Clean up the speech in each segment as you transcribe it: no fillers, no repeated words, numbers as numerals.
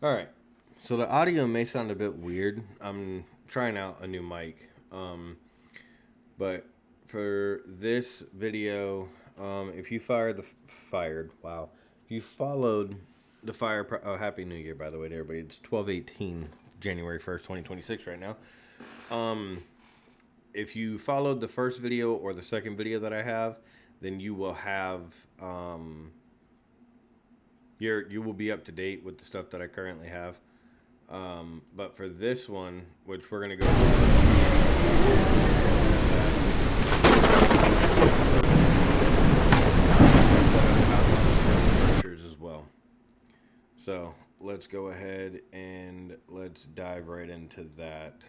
All right. So the audio may sound a bit weird. I'm trying out a new mic. But for this video, if you wow. If you followed the Happy New Year, by the way, to everybody. It's 12/18, January 1st, 2026 right now. If you followed the first video or the second video that I have, then you will have, you will be up to date with the stuff that I currently have. But for this one, which we're going to go structures as well. So let's go ahead and let's dive right into that.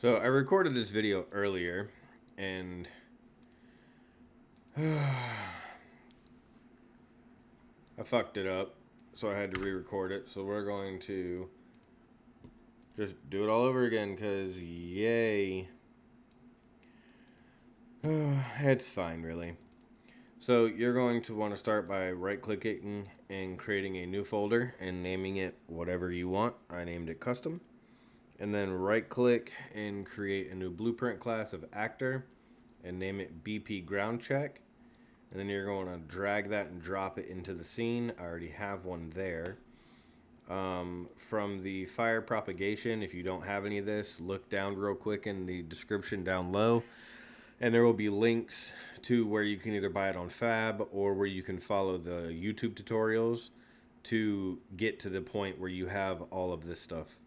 So I recorded this video earlier and I fucked it up, so I had to re-record it. So we're going to just do it all over again, because yay. It's fine, really. So you're going to want to start by right-clicking and creating a new folder and naming it whatever you want. I named it custom. And then right-click and create a new blueprint class of actor and name it BP ground check. And then you're going to drag that and drop it into the scene. I already have one there. From the fire propagation, if you don't have any of this, look down real quick in the description down low. And there will be links to where you can either buy it on Fab or where you can follow the YouTube tutorials to get to the point where you have all of this stuff.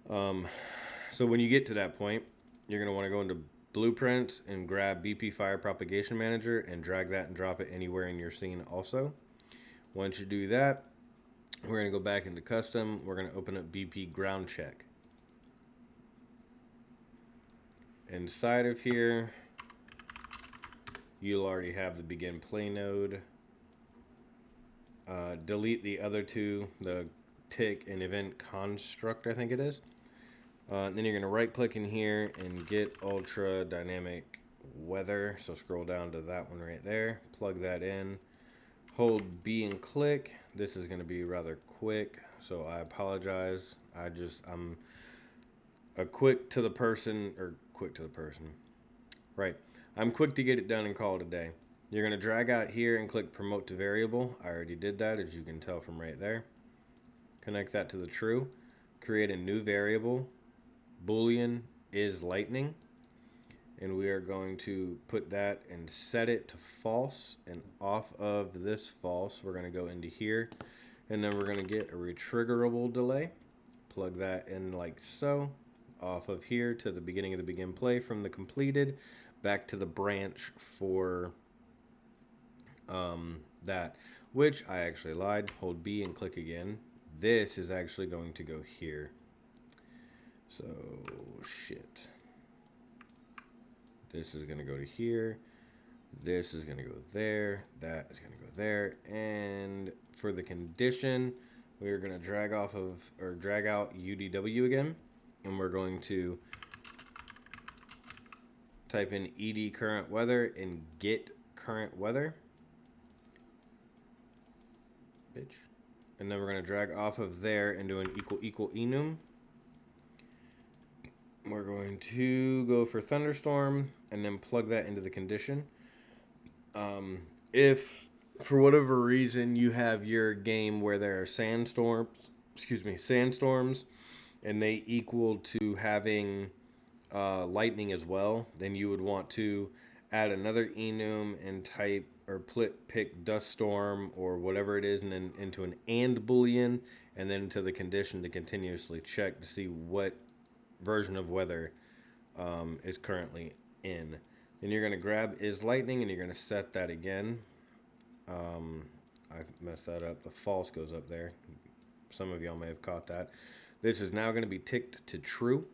So when you get to that point, you're going to want to go into Blueprints and grab BP Fire Propagation Manager and drag that and drop it anywhere in your scene also. Once you do that, we're going to go back into Custom. We're going to open up BP Ground Check. Inside of here, you'll already have the Begin Play node. Delete the other two, the Tick and Event Construct, I think it is. Then you're going to right click in here and get Ultra Dynamic Weather. So scroll down to that one right there. Plug that in. Hold B and click. This is going to be rather quick, so I apologize. I'm a quick to the person. Right. I'm quick to get it done and call it a day. You're going to drag out here and click Promote to Variable. I already did that, as you can tell from right there. Connect that to the true. Create a new variable. Boolean is lightning. And we are going to put that and set it to false. And off of this false, we're going to go into here. And then we're going to get a retriggerable delay. Plug that in like so. Off of here to the beginning of the begin play from the completed. Back to the branch for that. Which I actually lied. Hold B and click again. This is actually going to go here. So, shit. This is going to go to here. This is going to go there. That is going to go there. And for the condition, we're going to drag out UDW again. And we're going to type in ED current weather and get current weather. Bitch. And then we're going to drag off of there and do an equal enum. We're going to go for thunderstorm and then plug that into the condition. If for whatever reason you have your game where there are sandstorms, and they equal to having lightning as well, then you would want to add another enum and type or pick dust storm or whatever it is, and then into an and boolean, and then into the condition to continuously check to see what version of weather is currently in. Then you're going to grab is lightning and you're going to set that again. I messed that up. The false goes up there. Some of y'all may have caught that. This is now going to be ticked to true.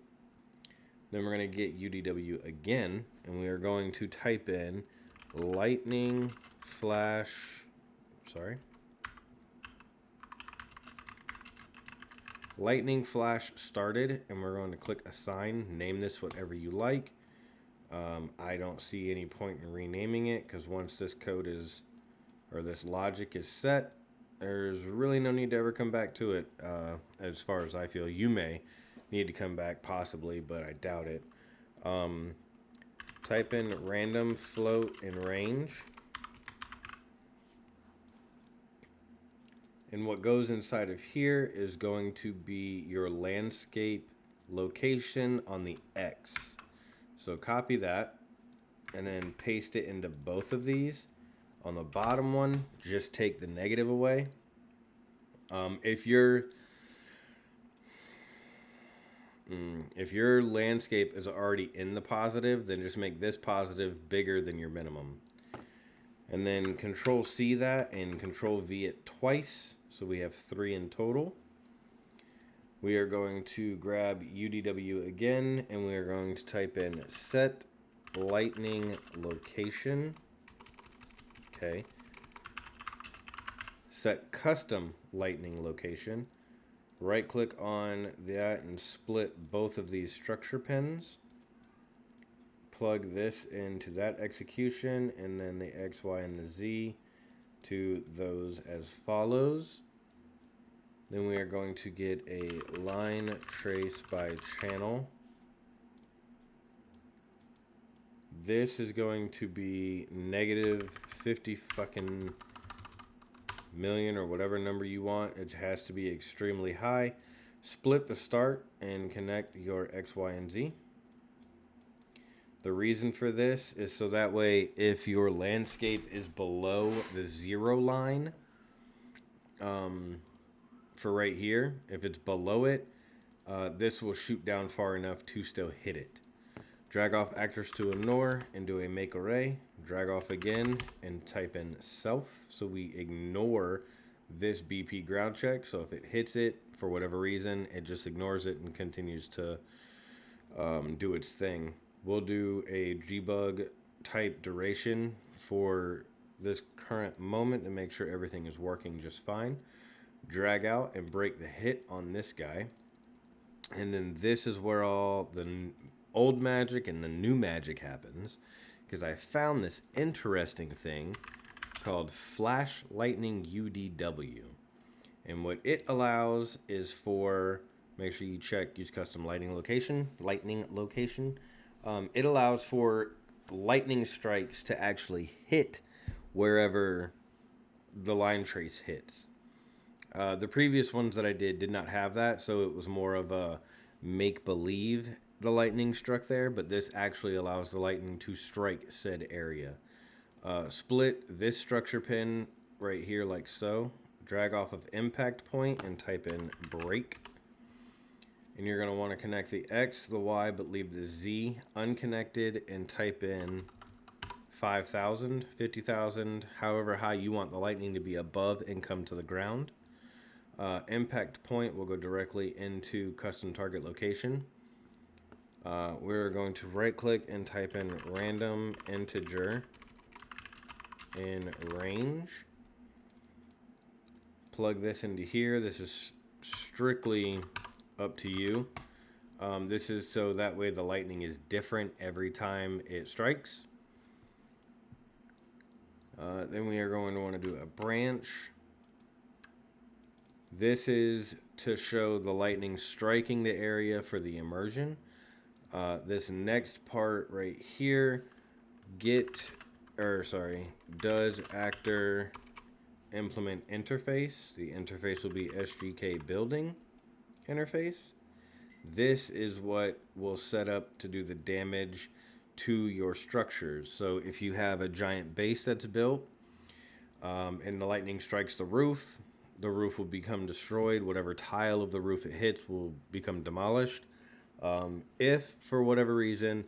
Then we're going to get UDW again, and we are going to type in lightning flash started, and we're going to click assign. Name this whatever you like. I don't see any point in renaming it because once this code is, or this logic is set, there's really no need to ever come back to it. As far as I feel, you may need to come back possibly, but I doubt it. Type in random float and range. And what goes inside of here is going to be your landscape location on the X. So copy that and then paste it into both of these. On the bottom one, just take the negative away. If your landscape is already in the positive, then just make this positive bigger than your minimum. And then Control C that and Control V it twice. So we have 3 in total. We are going to grab UDW again and we are going to type in set lightning location. Okay. Set custom lightning location. Right click on that and split both of these structure pins. Plug this into that execution and then the X, Y, and the Z to those as follows. Then we are going to get a line trace by channel. This is going to be negative 50 fucking million or whatever number you want. It has to be extremely high. Split the start and connect your X, Y, and Z. The reason for this is so that way if your landscape is below the 0 line, for right here, if it's below it, this will shoot down far enough to still hit it. Drag off actors to ignore and do a make array. Drag off again and type in self. So we ignore this BP ground check. So if it hits it for whatever reason, it just ignores it and continues to do its thing. We'll do a debug type duration for this current moment to make sure everything is working just fine. Drag out and break the hit on this guy. And then this is where all the old magic and the new magic happens, because I found this interesting thing called Flash Lightning UDW. And what it allows is for, make sure you check use custom lightning location. It allows for lightning strikes to actually hit wherever the line trace hits. The previous ones that I did not have that, so it was more of a make-believe the lightning struck there, but this actually allows the lightning to strike said area. Split this structure pin right here like so. Drag off of impact point and type in break. And you're going to want to connect the X, the Y, but leave the Z unconnected and type in 5,000, 50,000, however high you want the lightning to be above and come to the ground. Impact point will go directly into custom target location. We're going to right click and type in random integer in range. Plug this into here. This is strictly up to you. This is so that way the lightning is different every time it strikes. Then we are going to want to do a branch. This is to show the lightning striking the area for the immersion. This next part right here, does actor implement interface. The interface will be SGK building interface. This is what will set up to do the damage to your structures. So if you have a giant base that's built and the lightning strikes the roof will become destroyed. Whatever tile of the roof it hits will become demolished. If for whatever reason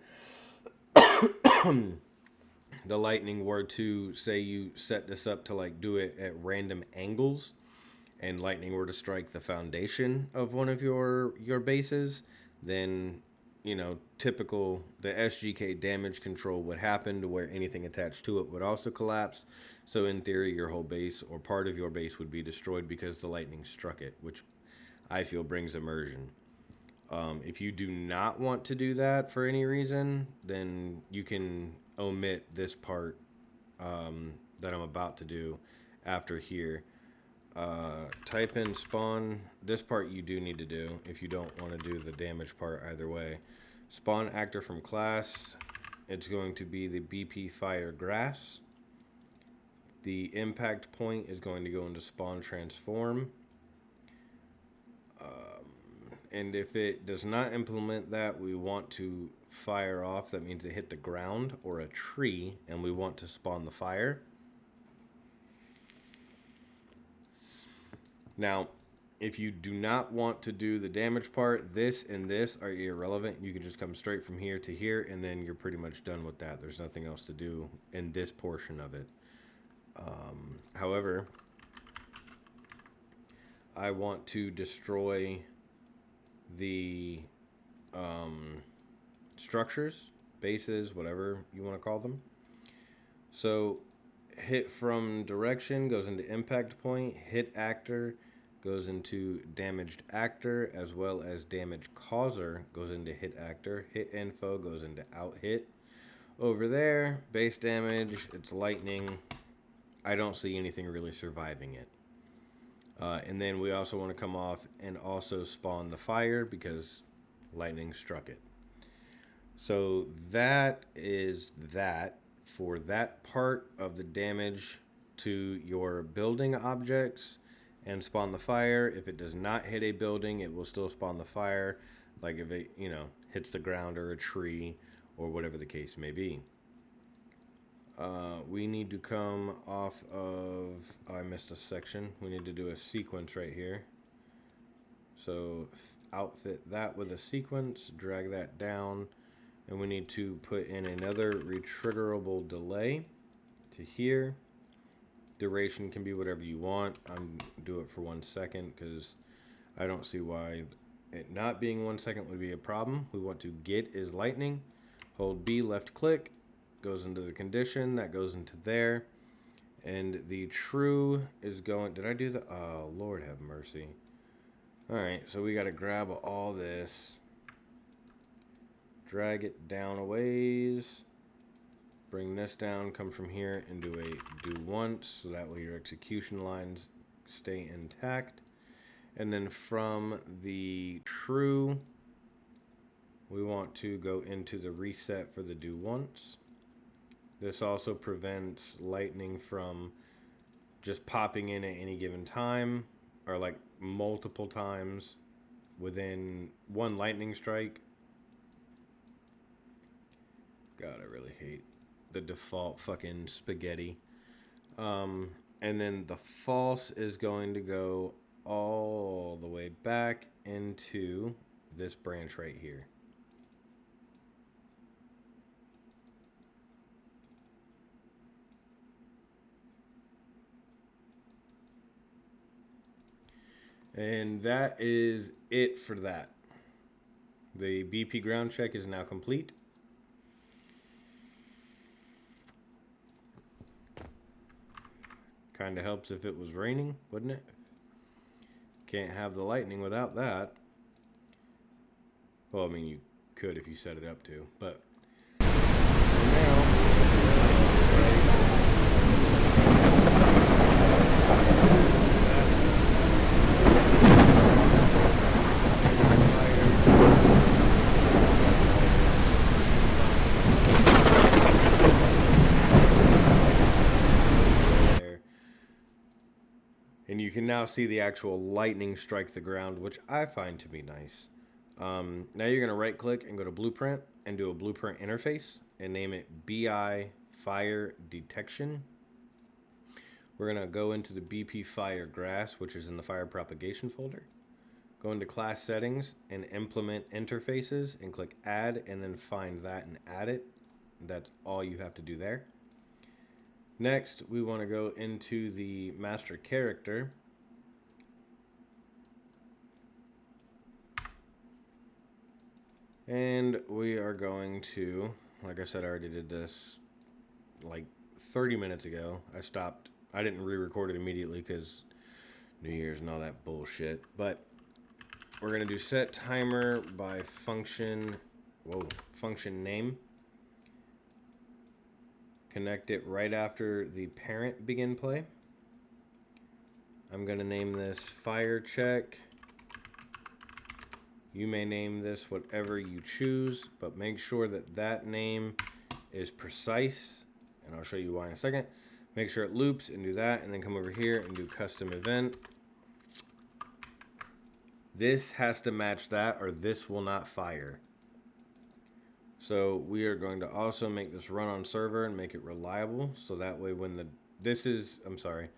the lightning were to, say you set this up to like do it at random angles and lightning were to strike the foundation of one of your bases, then typical the SGK damage control would happen to where anything attached to it would also collapse. So in theory, your whole base or part of your base would be destroyed because the lightning struck it, which I feel brings immersion. If you do not want to do that for any reason, then you can omit this part that I'm about to do after here. Type in spawn. This part you do need to do if you don't want to do the damage part either way. Spawn actor from class. It's going to be the BP Fire Grass. The impact point is going to go into spawn transform. And if it does not implement that, we want to fire off. That means it hit the ground or a tree, and we want to spawn the fire. Now, if you do not want to do the damage part, this and this are irrelevant. You can just come straight from here to here, and then you're pretty much done with that. There's nothing else to do in this portion of it. However, I want to destroy the structures, bases, whatever you want to call them. So hit from direction goes into impact point, hit actor goes into damaged actor, as well as damage causer goes into hit actor, hit info goes into out hit. Over there, base damage, it's lightning. I don't see anything really surviving it. And then we also want to come off and also spawn the fire because lightning struck it. So that is that for that part of the damage to your building objects and spawn the fire. If it does not hit a building, it will still spawn the fire, like if it, hits the ground or a tree or whatever the case may be. We need to come off of, I missed a section. We need to do a sequence right here. So outfit that with a sequence, drag that down, and we need to put in another retriggerable delay to here. Duration can be whatever you want. I'm do it for 1 second because I don't see why it not being 1 second would be a problem. We want to get is lightning. Hold B, left click, goes into the condition, that goes into there. And the true is going, did I do the, oh, Lord have mercy. All right, so we got to grab all this, drag it down a ways, bring this down, come from here and do a do once, so that way your execution lines stay intact. And then from the true, we want to go into the reset for the do once. This also prevents lightning from just popping in at any given time, or like multiple times within one lightning strike. God, I really hate the default fucking spaghetti. And then the false is going to go all the way back into this branch right here. And that is it for that. The BP ground check is now complete. Kind of helps if it was raining, wouldn't it? Can't have the lightning without that. Well, I mean, you could if you set it up to, but and you can now see the actual lightning strike the ground, which I find to be nice. Now you're going to right click and go to blueprint and do a blueprint interface and name it BI Fire Detection. We're going to go into the BP Fire Grass, which is in the fire propagation folder. Go into class settings and implement interfaces and click add, and then find that and add it. That's all you have to do there. Next, we want to go into the master character. And we are going to, like I said, I already did this like 30 minutes ago. I stopped. I didn't re-record it immediately because New Year's and all that bullshit. But we're going to do set timer by function, function name. Connect it right after the parent begin play. I'm going to name this fire check. You may name this whatever you choose, but make sure that that name is precise, and I'll show you why in a second. Make sure it loops and do that, and then come over here and do custom event. This has to match that or this will not fire. So we are going to also make this run on server and make it reliable, so that way when I'm sorry,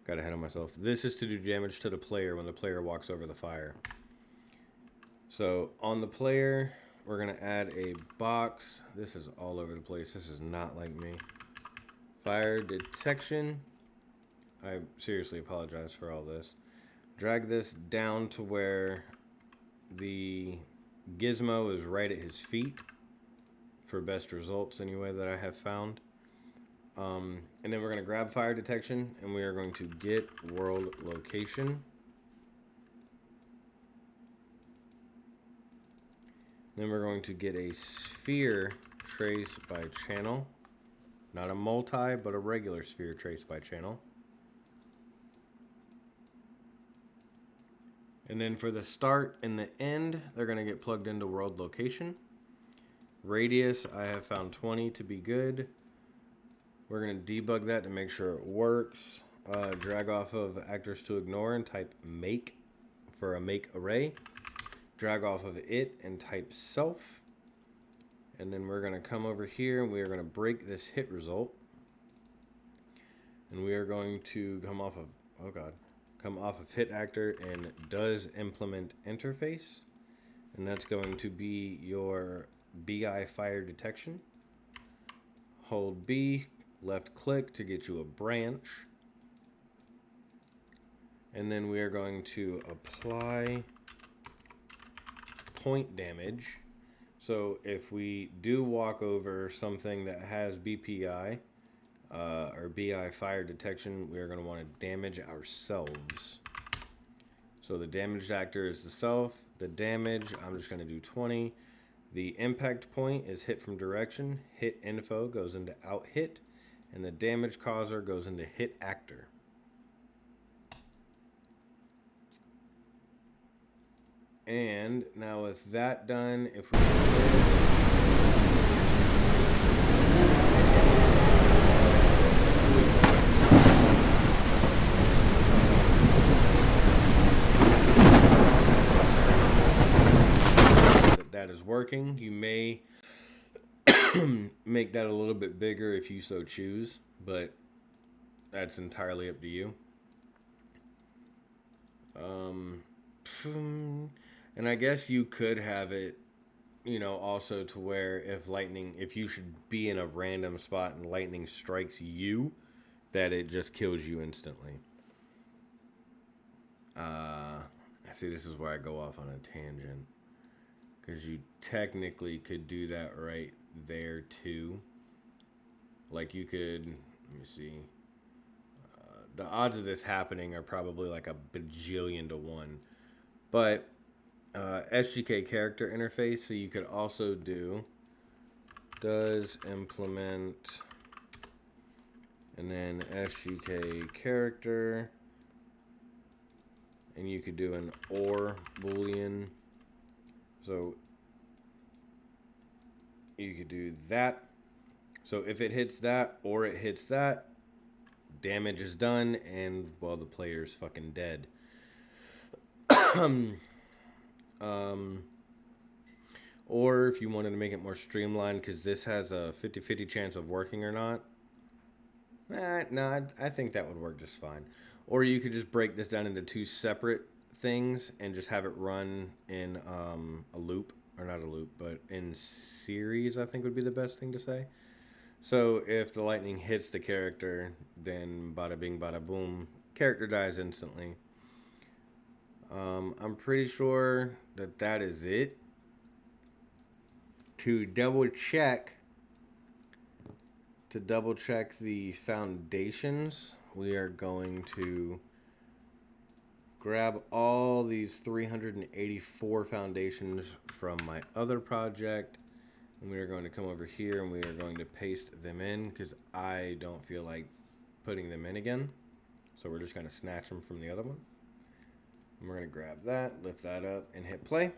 got ahead of myself. This is to do damage to the player when the player walks over the fire. So on the player, we're going to add a box. This is all over the place. This is not like me. Fire detection. I seriously apologize for all this. Drag this down to where the gizmo is right at his feet for best results anyway that I have found. And then we're going to grab fire detection and we are going to get world location. Then we're going to get a sphere trace by channel. Not a multi, but a regular sphere trace by channel. And then for the start and the end, they're going to get plugged into world location. Radius, I have found 20 to be good. We're going to debug that to make sure it works. Drag off of actors to ignore and type make for a make array. Drag off of it and type self. And then we're going to come over here and we are going to break this hit result. And we are going to come off of hit actor and does implement interface. And that's going to be your BI fire detection. Hold B, left click to get you a branch. And then we are going to apply point damage. So if we do walk over something that has BPI or BI fire detection, we are going to want to damage ourselves. So the damaged actor is the self. The damage, I'm just going to do 20. The impact point is hit from direction. Hit info goes into out hit. And the damage causer goes into hit actor. And now with that done, if we that is working, you may make that a little bit bigger if you so choose, but that's entirely up to you. And I guess you could have it, you know, also to where if you should be in a random spot and lightning strikes you, that it just kills you instantly. See, this is where I go off on a tangent. Because you technically could do that right there too. Like you could, let me see. The odds of this happening are probably like a bajillion to 1. But SGK character interface, so you could also do does implement and then SGK character, and you could do an or boolean. So you could do that. So if it hits that or it hits that, damage is done, and well, the player's fucking dead. Or if you wanted to make it more streamlined, because this has a 50-50 chance of working or not. No, I think that would work just fine. Or you could just break this down into 2 separate things and just have it run in a loop, or not a loop, but in series, I think would be the best thing to say. So if the lightning hits the character, then bada bing, bada boom, character dies instantly. I'm pretty sure that is it. To double check the foundations, we are going to grab all these 384 foundations from my other project, and we are going to come over here and we are going to paste them in because I don't feel like putting them in again. So we're just going to snatch them from the other one. And we're going to grab that, lift that up, and hit play.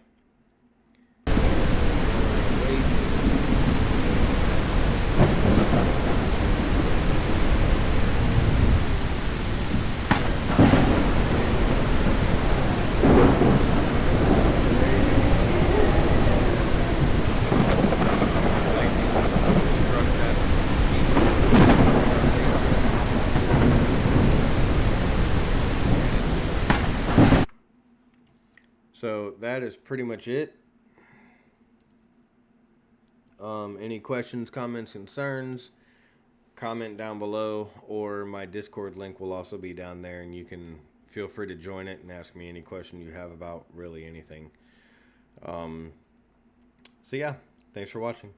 So that is pretty much it. Any questions, comments, concerns, comment down below, or my Discord link will also be down there, and you can feel free to join it and ask me any question you have about really anything. So yeah, thanks for watching.